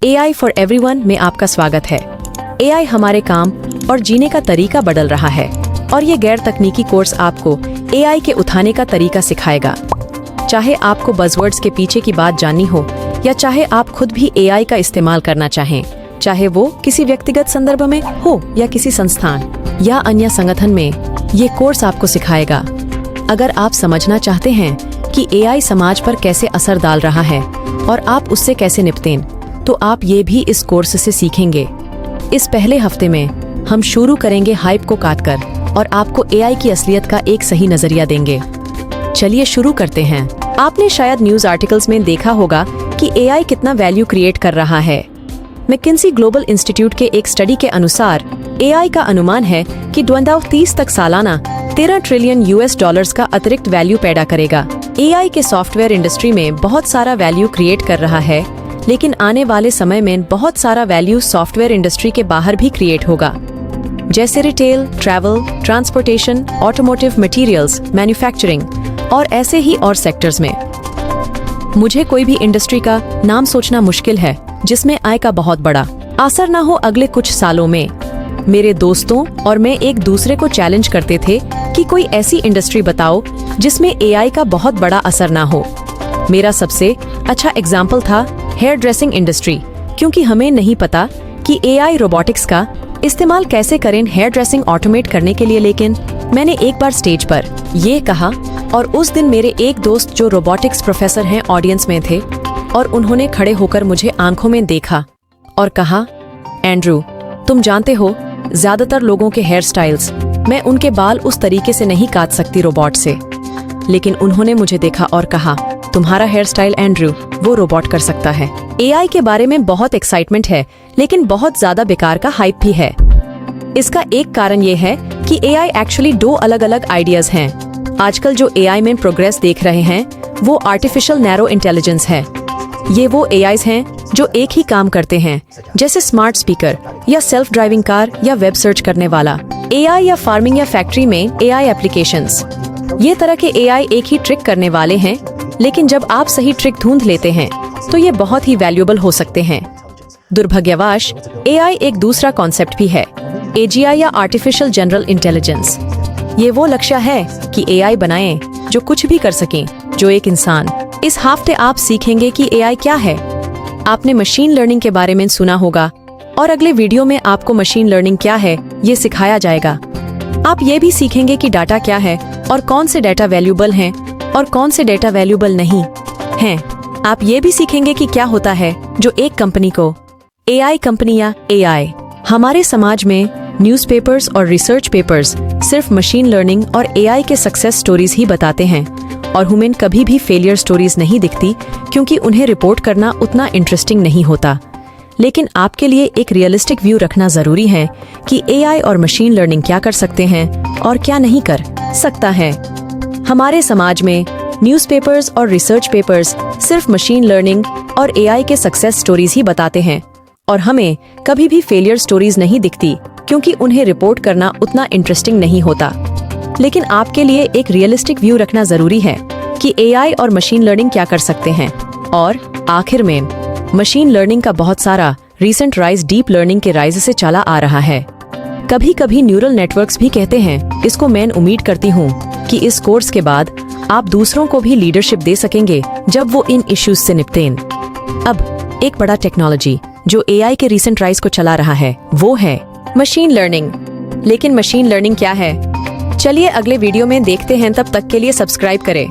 AI for everyone में आपका स्वागत है। AI हमारे काम और जीने का तरीका बदल रहा है और ये गैर तकनीकी कोर्स आपको AI के उठाने का तरीका सिखाएगा। चाहे आपको बज़वर्ड्स के पीछे की बात जाननी हो या चाहे आप खुद भी AI का इस्तेमाल करना चाहें, चाहे वो किसी व्यक्तिगत संदर्भ में हो या किसी संस्थान या अन्य संगठन में, ये कोर्स आपको सिखाएगा। अगर आप समझना चाहते हैं कि AI समाज पर कैसे असर डाल रहा है और आप उससे कैसे निपटें, तो आप ये भी इस कोर्स से सीखेंगे। इस पहले हफ्ते में हम शुरू करेंगे हाइप को काटकर और आपको AI की असलियत का एक सही नजरिया देंगे। चलिए शुरू करते हैं। आपने शायद न्यूज़ आर्टिकल्स में देखा होगा कि AI कितना वैल्यू क्रिएट कर रहा है। मैकिन्सी ग्लोबल इंस्टीट्यूट के एक स्टडी के अनुसार AI का अनुमान है कि 2030 तक सालाना 13 ट्रिलियन US का अतिरिक्त वैल्यू पैदा करेगा। AI के सॉफ्टवेयर इंडस्ट्री में बहुत सारा वैल्यू क्रिएट कर रहा है, लेकिन आने वाले समय में बहुत सारा वैल्यू सॉफ्टवेयर इंडस्ट्री के बाहर भी क्रिएट होगा, जैसे retail, travel, transportation, automotive, materials, manufacturing और ऐसे ही और सेक्टर्स में। मुझे कोई भी इंडस्ट्री का नाम सोचना मुश्किल है जिसमें आय का बहुत बड़ा असर ना हो अगले कुछ सालों में। मेरे दोस्तों और मैं एक दूसरे को चैलेंज करते थे कि कोई ऐसी इंडस्ट्री बताओ जिसमें AI का बहुत बड़ा असर ना हो। मेरा सबसे अच्छा एग्जाम्पल था हेयर ड्रेसिंग इंडस्ट्री, क्योंकि हमें नहीं पता कि AI रोबोटिक्स का इस्तेमाल कैसे करें हेयर ड्रेसिंग ऑटोमेट करने के लिए। लेकिन मैंने एक बार स्टेज पर ये कहा और उस दिन मेरे एक दोस्त जो रोबोटिक्स प्रोफेसर हैं ऑडियंस में थे और उन्होंने खड़े होकर मुझे आंखों में देखा और कहा, एंड्रू, तुम जानते हो ज्यादातर लोगों के हेयर स्टाइल्स, मैं उनके बाल उस तरीके से नहीं काट सकती रोबोट से। लेकिन उन्होंने मुझे देखा और कहा, तुम्हारा हेयर स्टाइल एंड्रू वो रोबोट कर सकता है। AI के बारे में बहुत एक्साइटमेंट है, लेकिन बहुत ज्यादा बेकार का हाइप भी है। इसका एक कारण ये है कि AI एक्चुअली दो अलग अलग आइडियाज हैं। आजकल जो AI में प्रोग्रेस देख रहे हैं वो आर्टिफिशियल नैरो इंटेलिजेंस है। ये वो AIs हैं जो एक ही काम करते हैं, जैसे स्मार्ट स्पीकर या सेल्फ ड्राइविंग कार या वेब सर्च करने वाला AI या फार्मिंग या फैक्ट्री में AI एप्लीकेशंस। ये तरह के AI एक ही ट्रिक करने वाले हैं, लेकिन जब आप सही ट्रिक ढूंढ लेते हैं तो ये बहुत ही वैल्यूएबल हो सकते हैं। दुर्भाग्यवश AI एक दूसरा कॉन्सेप्ट भी है, AGI या आर्टिफिशियल जनरल इंटेलिजेंस। ये वो लक्ष्य है कि AI बनाएं जो कुछ भी कर सकें, जो एक इंसान। इस हफ्ते आप सीखेंगे कि AI क्या है। आपने मशीन लर्निंग के बारे में सुना होगा और अगले वीडियो में आपको मशीन लर्निंग क्या है ये सिखाया जाएगा। आप ये भी सीखेंगे कि डाटा क्या है और कौन से डाटा वैल्यूएबल हैं और कौन से डाटा वैल्यूएबल नहीं हैं। आप ये भी सीखेंगे कि क्या होता है जो एक कंपनी को AI कंपनी या AI। हमारे समाज में न्यूज़पेपर्स और रिसर्च पेपर्स सिर्फ मशीन लर्निंग और AI के सक्सेस स्टोरीज ही बताते हैं और हमें कभी भी फेलियर स्टोरीज नहीं दिखती, क्योंकि उन्हें रिपोर्ट करना उतना इंटरेस्टिंग नहीं होता। लेकिन आपके लिए एक रियलिस्टिक व्यू रखना जरूरी है कि AI और मशीन लर्निंग क्या कर सकते हैं और क्या नहीं कर सकता है। हमारे समाज में न्यूज़पेपर्स और रिसर्च पेपर्स सिर्फ मशीन लर्निंग और AI के सक्सेस स्टोरीज ही बताते हैं और हमें कभी भी फेलियर स्टोरीज नहीं दिखती, क्योंकि उन्हें रिपोर्ट करना उतना इंटरेस्टिंग नहीं होता। लेकिन आपके लिए एक रियलिस्टिक व्यू रखना जरूरी है कि AI और मशीन लर्निंग क्या कर सकते हैं। और आखिर में मशीन लर्निंग का बहुत सारा रीसेंट राइज डीप लर्निंग के राइज से चला आ रहा है। कभी कभी न्यूरल नेटवर्क्स भी कहते हैं इसको। मैं उम्मीद करती हूँ कि इस कोर्स के बाद आप दूसरों को भी लीडरशिप दे सकेंगे जब वो इन इश्यूज से निपटें। अब एक बड़ा टेक्नोलॉजी जो AI के रीसेंट राइज को चला रहा है वो है मशीन लर्निंग। लेकिन मशीन लर्निंग क्या है, चलिए अगले वीडियो में देखते हैं। तब तक के लिए सब्सक्राइब करें।